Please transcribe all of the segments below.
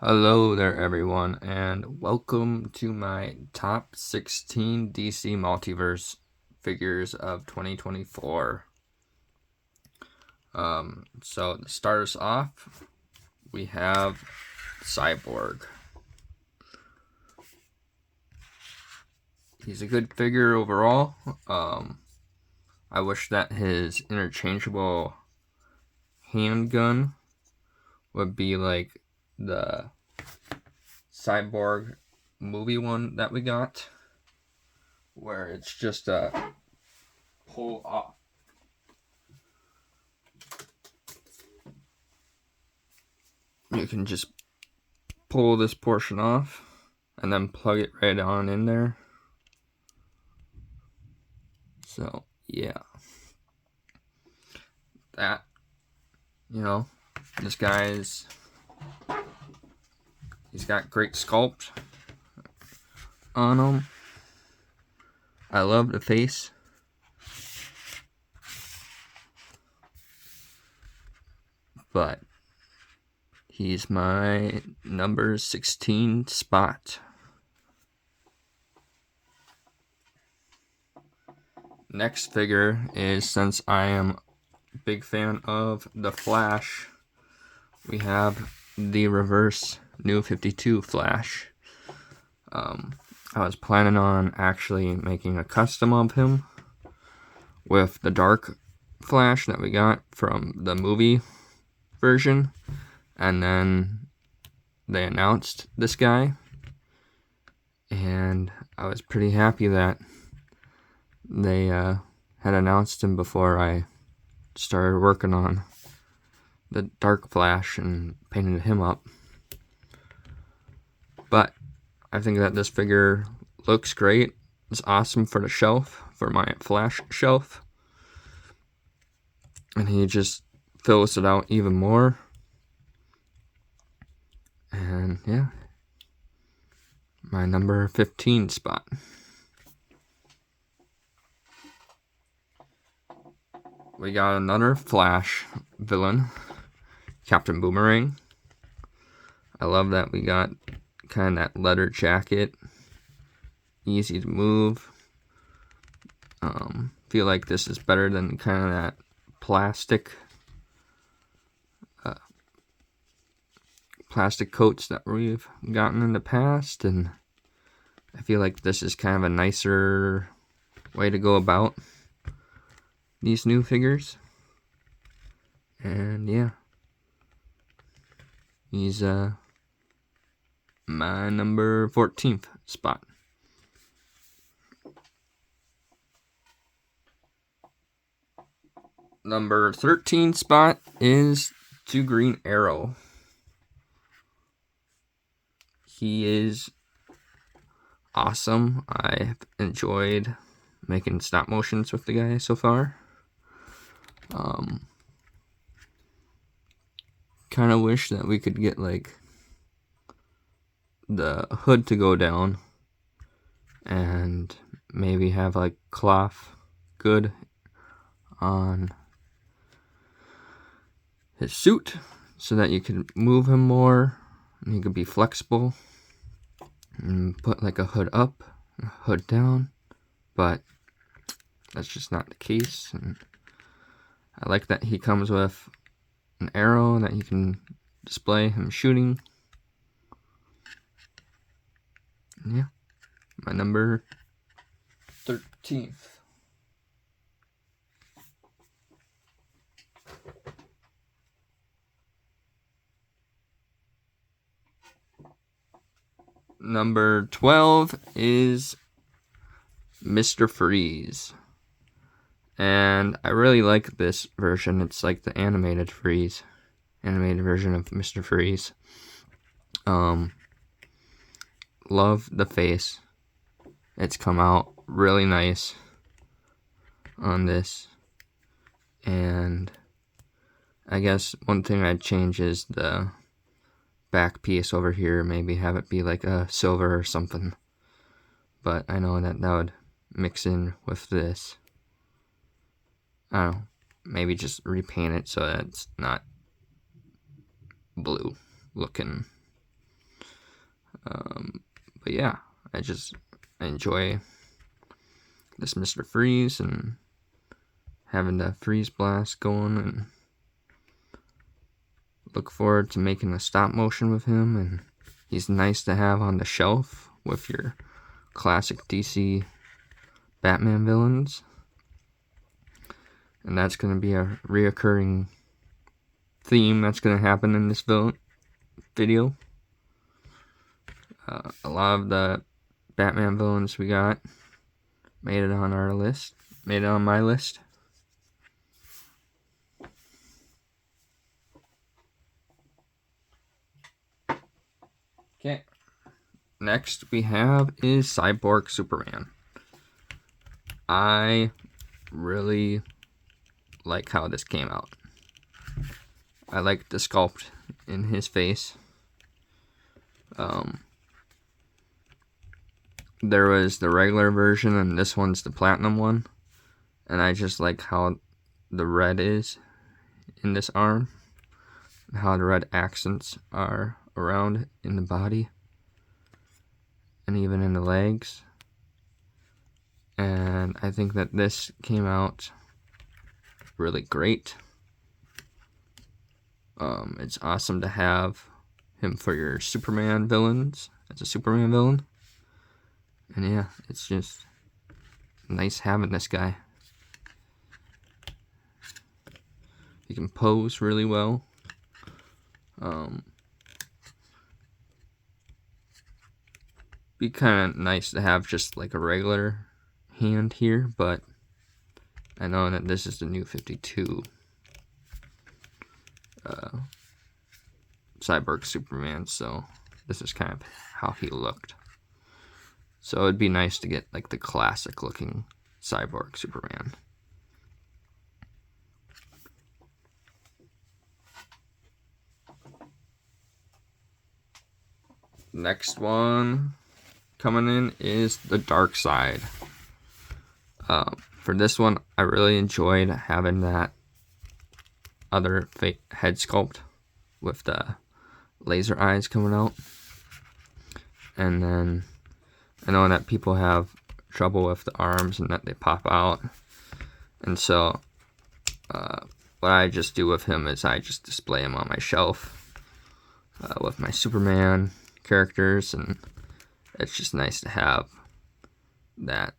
Hello there, everyone, and welcome to my top 16 DC Multiverse figures of 2024. So to start us off, we have Cyborg. He's a good figure overall. I wish that his interchangeable handgun would be like the Cyborg movie one that we got, where it's just a pull off. You can just pull this portion off and then plug it right on in there. So yeah, that, this guy's, he's got great sculpt on him. I love the face. But he's my number 16 spot. Next figure is, since I am a big fan of the Flash, we have the reverse New 52 Flash. I was planning on actually making a custom of him with the dark Flash that we got from the movie version, and then they announced this guy, and I was pretty happy that they had announced him before I started working on the Dark Flash and painted him up. But I think that this figure looks great. It's awesome for the shelf, for my Flash shelf, and he just fills it out even more. And yeah, my number 15 spot. We got another Flash villain, Captain Boomerang. I love that we got kind of that leather jacket, easy to move. Feel like this is better than kind of that plastic coats that we've gotten in the past, and I feel like this is kind of a nicer way to go about these new figures. And yeah, he's my number 14th spot. Number 13 spot is to Green Arrow. He is awesome. I've enjoyed making stop motions with the guy so far. Kind of wish that we could get like the hood to go down and maybe have like cloth good on his suit so that you can move him more and he could be flexible, and put like a hood up, a hood down, but that's just not the case. And I like that he comes with an arrow that you can display him shooting. Yeah, my number 13th. Number 12 is Mr. Freeze. And I really like this version. It's like the animated version of Mr. Freeze. Love the face. It's come out really nice on this. And I guess one thing I'd change is the back piece over here. Maybe have it be like a silver or something. But I know that would mix in with this. I don't know. Maybe just repaint it so that it's not blue looking. But yeah, I enjoy this Mr. Freeze and having the freeze blast going, and look forward to making a stop motion with him. And he's nice to have on the shelf with your classic DC Batman villains. And that's going to be a reoccurring theme that's going to happen in this video. A lot of the Batman villains we got made it on our list, made it on my list. Okay, next we have is Cyborg Superman. I really like how this came out. I like the sculpt in his face. There was the regular version, and this one's the platinum one. And I just like how the red is in this arm, and how the red accents are around in the body, and even in the legs. And I think that this came out really great. It's awesome to have him for your Superman villains, as a Superman villain. And yeah, it's just nice having this guy. He can pose really well. Be kind of nice to have just like a regular hand here, but I know that this is the new 52 Cyborg Superman, so this is kind of how he looked. So it'd be nice to get like the classic looking Cyborg Superman. Next one coming in is the Dark Side. For this one, I really enjoyed having that other head sculpt with the laser eyes coming out. And then I know that people have trouble with the arms and that they pop out. And so what I just do with him is I just display him on my shelf with my Superman characters, and it's just nice to have that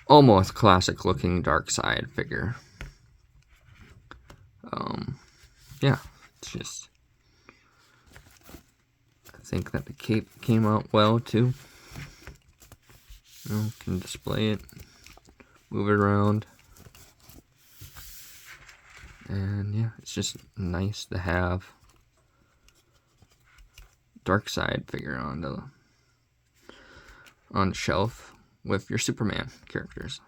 almost classic looking Dark Side figure. Yeah, it's just, I think that the cape came out well too. Can display it, move it around, and yeah, it's just nice to have Dark Side figure on the shelf with your Superman characters.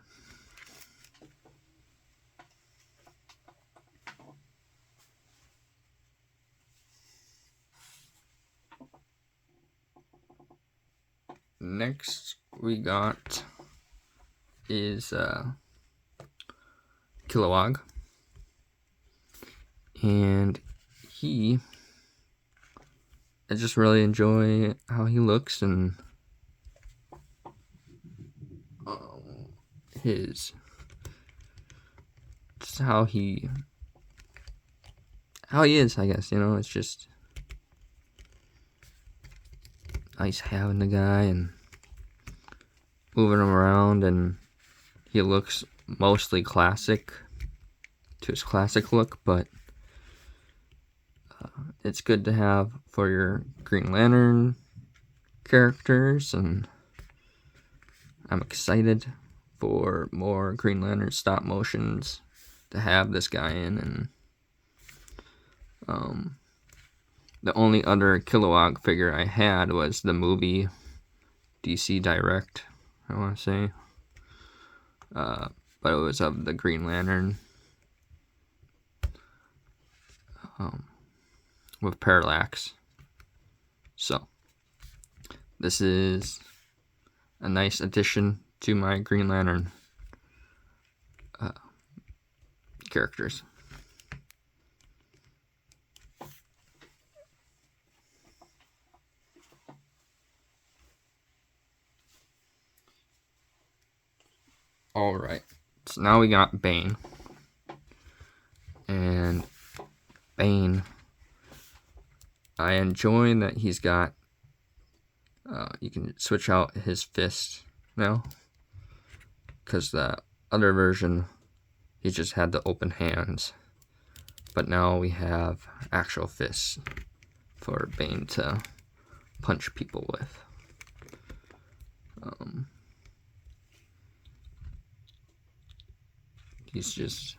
Next we got is Kilowog, and I just really enjoy how he looks, and just how he is, I guess, it's just nice having the guy and moving him around, and he looks mostly classic to his classic look, but it's good to have for your Green Lantern characters, and I'm excited for more Green Lantern stop motions to have this guy in. And the only other Kilowog figure I had was the movie DC Direct, I want to say, but it was of the Green Lantern with Parallax. So this is a nice addition to my Green Lantern characters. Alright, so now we got Bane. And Bane, I enjoy that he's got, you can switch out his fist now. Because the other version, he just had the open hands. But now we have actual fists for Bane to punch people with. He's just...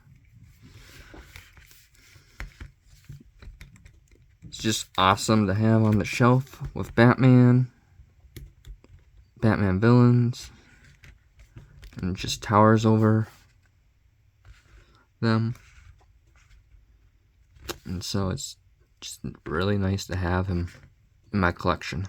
It's just awesome to have on the shelf with Batman villains, and just towers over them. And so it's just really nice to have him in my collection.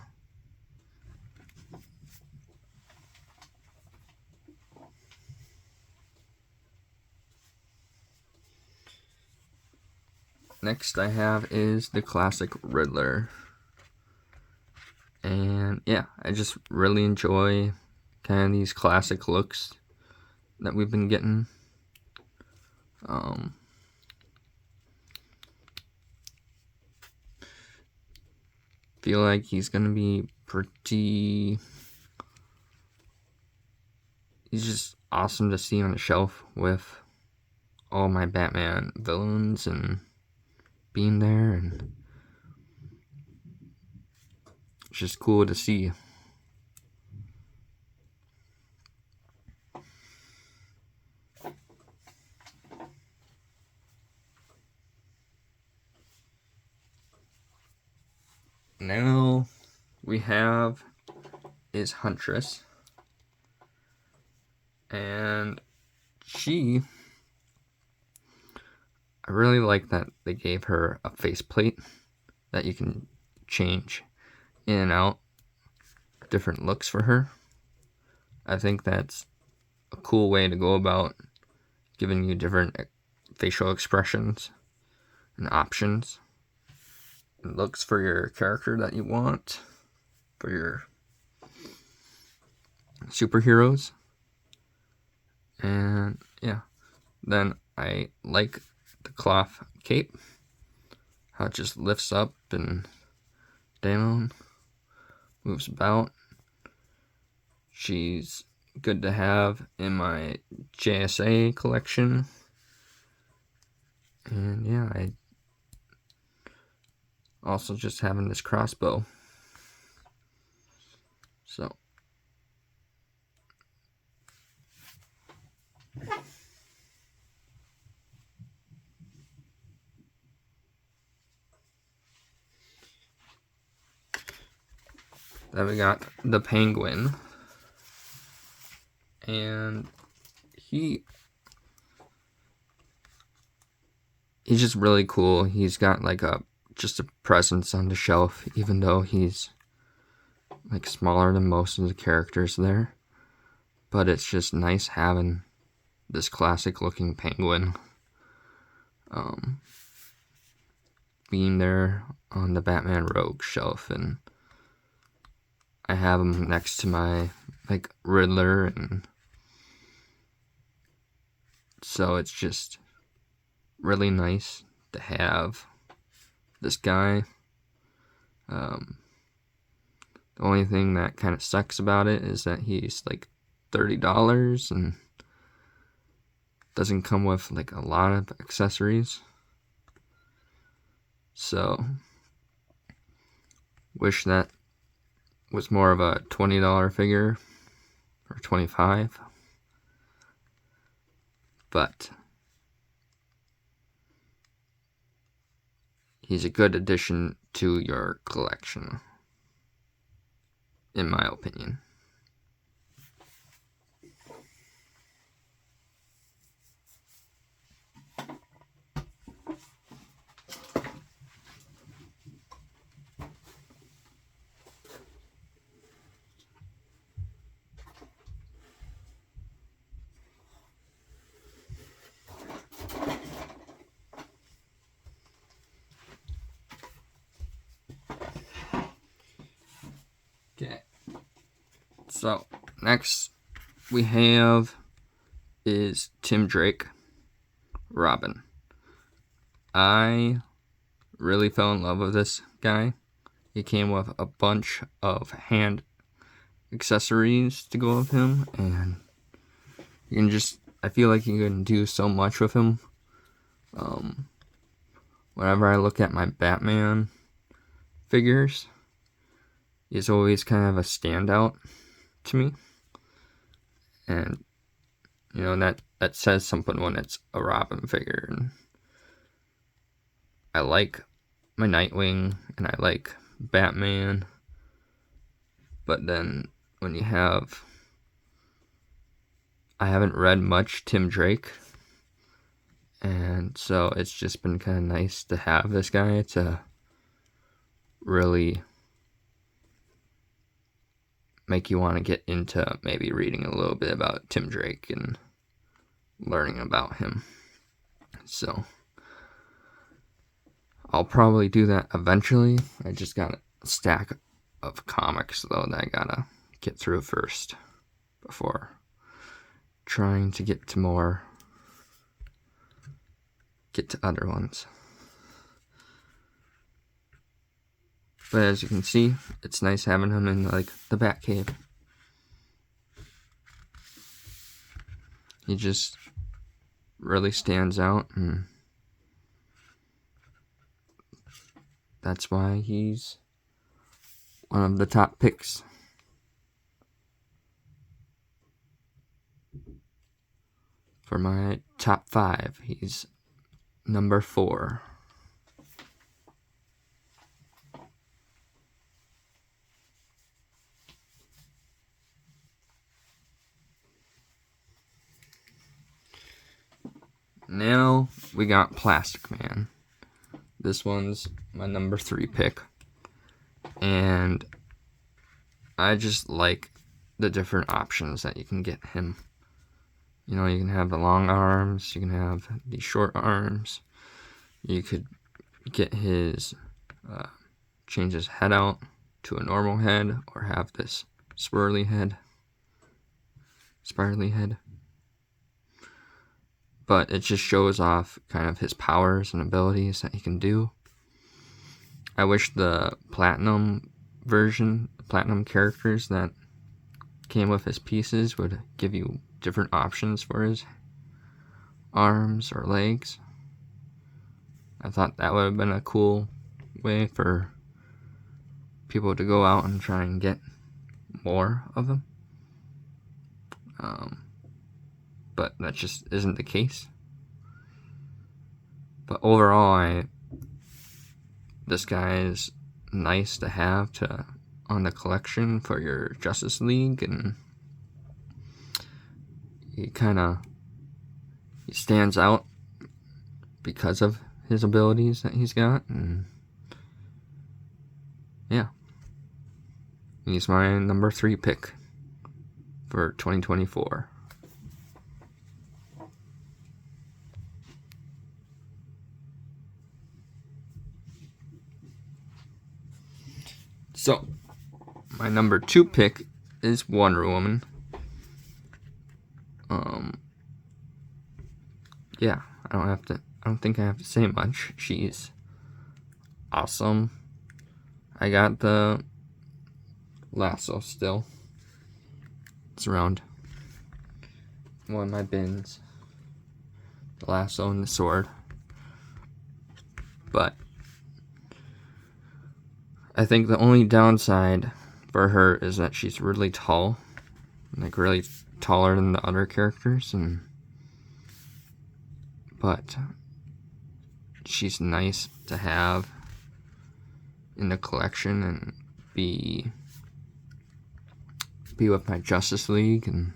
Next I have is the classic Riddler. And yeah, I just really enjoy kind of these classic looks that we've been getting. Feel like he's gonna be pretty... He's just awesome to see on the shelf with all my Batman villains and being there, and it's just cool to see. Now we have is Huntress, and I really like that they gave her a faceplate that you can change in and out different looks for her. I think that's a cool way to go about giving you different facial expressions and options and looks for your character that you want, for your superheroes. And yeah, then I like the cloth cape, how it just lifts up and down, moves about. She's good to have in my JSA collection. And yeah, I also just having this crossbow. So then we got the Penguin, and he's just really cool. He's got like just a presence on the shelf, even though he's like smaller than most of the characters there. But it's just nice having this classic looking Penguin being there on the Batman Rogue shelf, and I have him next to my like Riddler, and so it's just really nice to have this guy. The only thing that kind of sucks about it is that he's like $30 and doesn't come with like a lot of accessories. So wish that was more of a $20 figure or $25. But he's a good addition to your collection, in my opinion. Okay, so next we have is Tim Drake, Robin. I really fell in love with this guy. He came with a bunch of hand accessories to go with him, and you can just, I feel like you can do so much with him. Whenever I look at my Batman figures, he's always kind of a standout to me. And, you know, that says something when it's a Robin figure. And I like my Nightwing, and I like Batman. But then when you have, I haven't read much Tim Drake, and so it's just been kind of nice to have this guy to really make you want to get into maybe reading a little bit about Tim Drake and learning about him. So I'll probably do that eventually. I just got a stack of comics though that I gotta get through first before trying to get to other ones. But as you can see, it's nice having him in like the Batcave. He just really stands out, and that's why he's one of the top picks. For my top 5, he's number 4. Now we got Plastic Man. This one's my number 3 pick. And I just like the different options that you can get him. You know, you can have the long arms, you can have the short arms. You could get his, change his head out to a normal head, or have this spirally head. But it just shows off kind of his powers and abilities that he can do. I wish the platinum characters that came with his pieces would give you different options for his arms or legs. I thought that would have been a cool way for people to go out and try and get more of them. But that just isn't the case. But overall, this guy is nice to have on the collection for your Justice League, and he stands out because of his abilities that he's got, and yeah, he's my number 3 pick for 2024. So, my number 2 pick is Wonder Woman. Yeah, I don't think I have to say much. She's awesome. I got the lasso still. It's around one of my bins. The lasso and the sword. But I think the only downside for her is that she's really tall. Like really taller than the other characters, but she's nice to have in the collection and be with my Justice League, and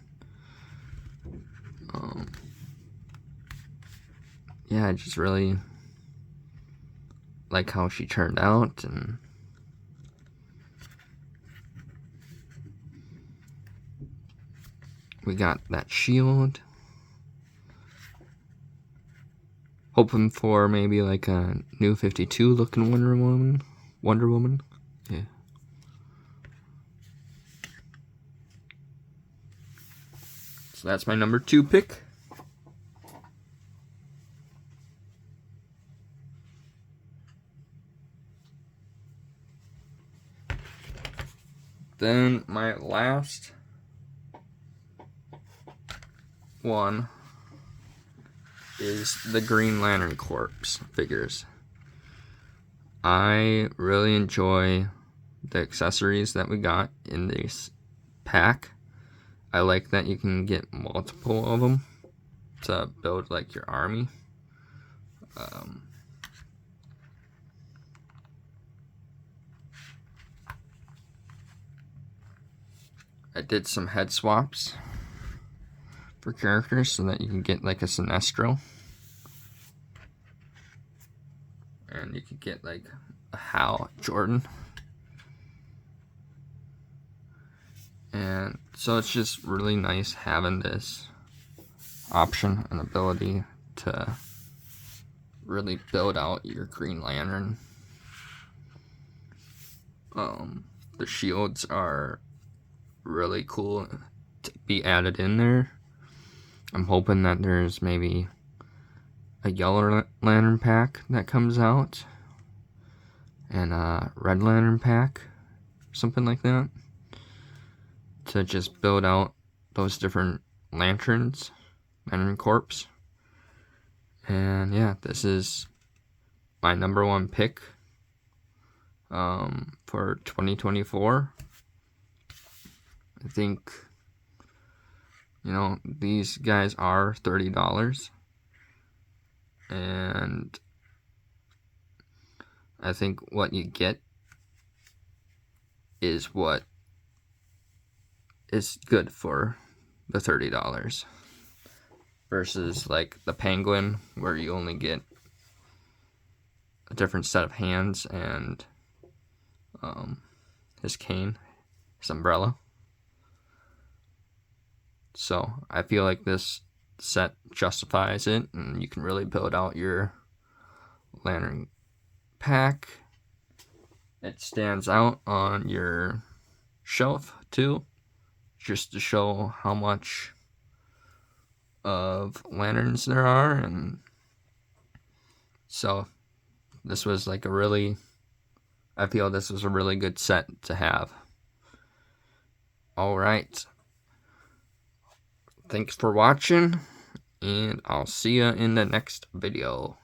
yeah, I just really like how she turned out, and we got that shield. Hoping for maybe like a new 52 looking Wonder Woman. Yeah. So that's my number 2 pick. Then my last one is the Green Lantern Corps figures. I really enjoy the accessories that we got in this pack. I like that you can get multiple of them to build like your army. I did some head swaps for characters so that you can get like a Sinestro. And you could get like a Hal Jordan. And so it's just really nice having this option and ability to really build out your Green Lantern. The shields are really cool to be added in there. I'm hoping that there's maybe a Yellow Lantern pack that comes out and a Red Lantern pack, something like that, to just build out those different lanterns, Lantern Corps. And yeah, this is my number one pick for 2024. I think, these guys are $30. And I think what you get is what is good for the $30 versus like the Penguin, where you only get a different set of hands and his cane, his umbrella. So I feel like this set justifies it, and you can really build out your Lantern pack. It stands out on your shelf too, just to show how much of lanterns there are. And so this was like I feel this was a really good set to have. Alright, thanks for watching, and I'll see you in the next video.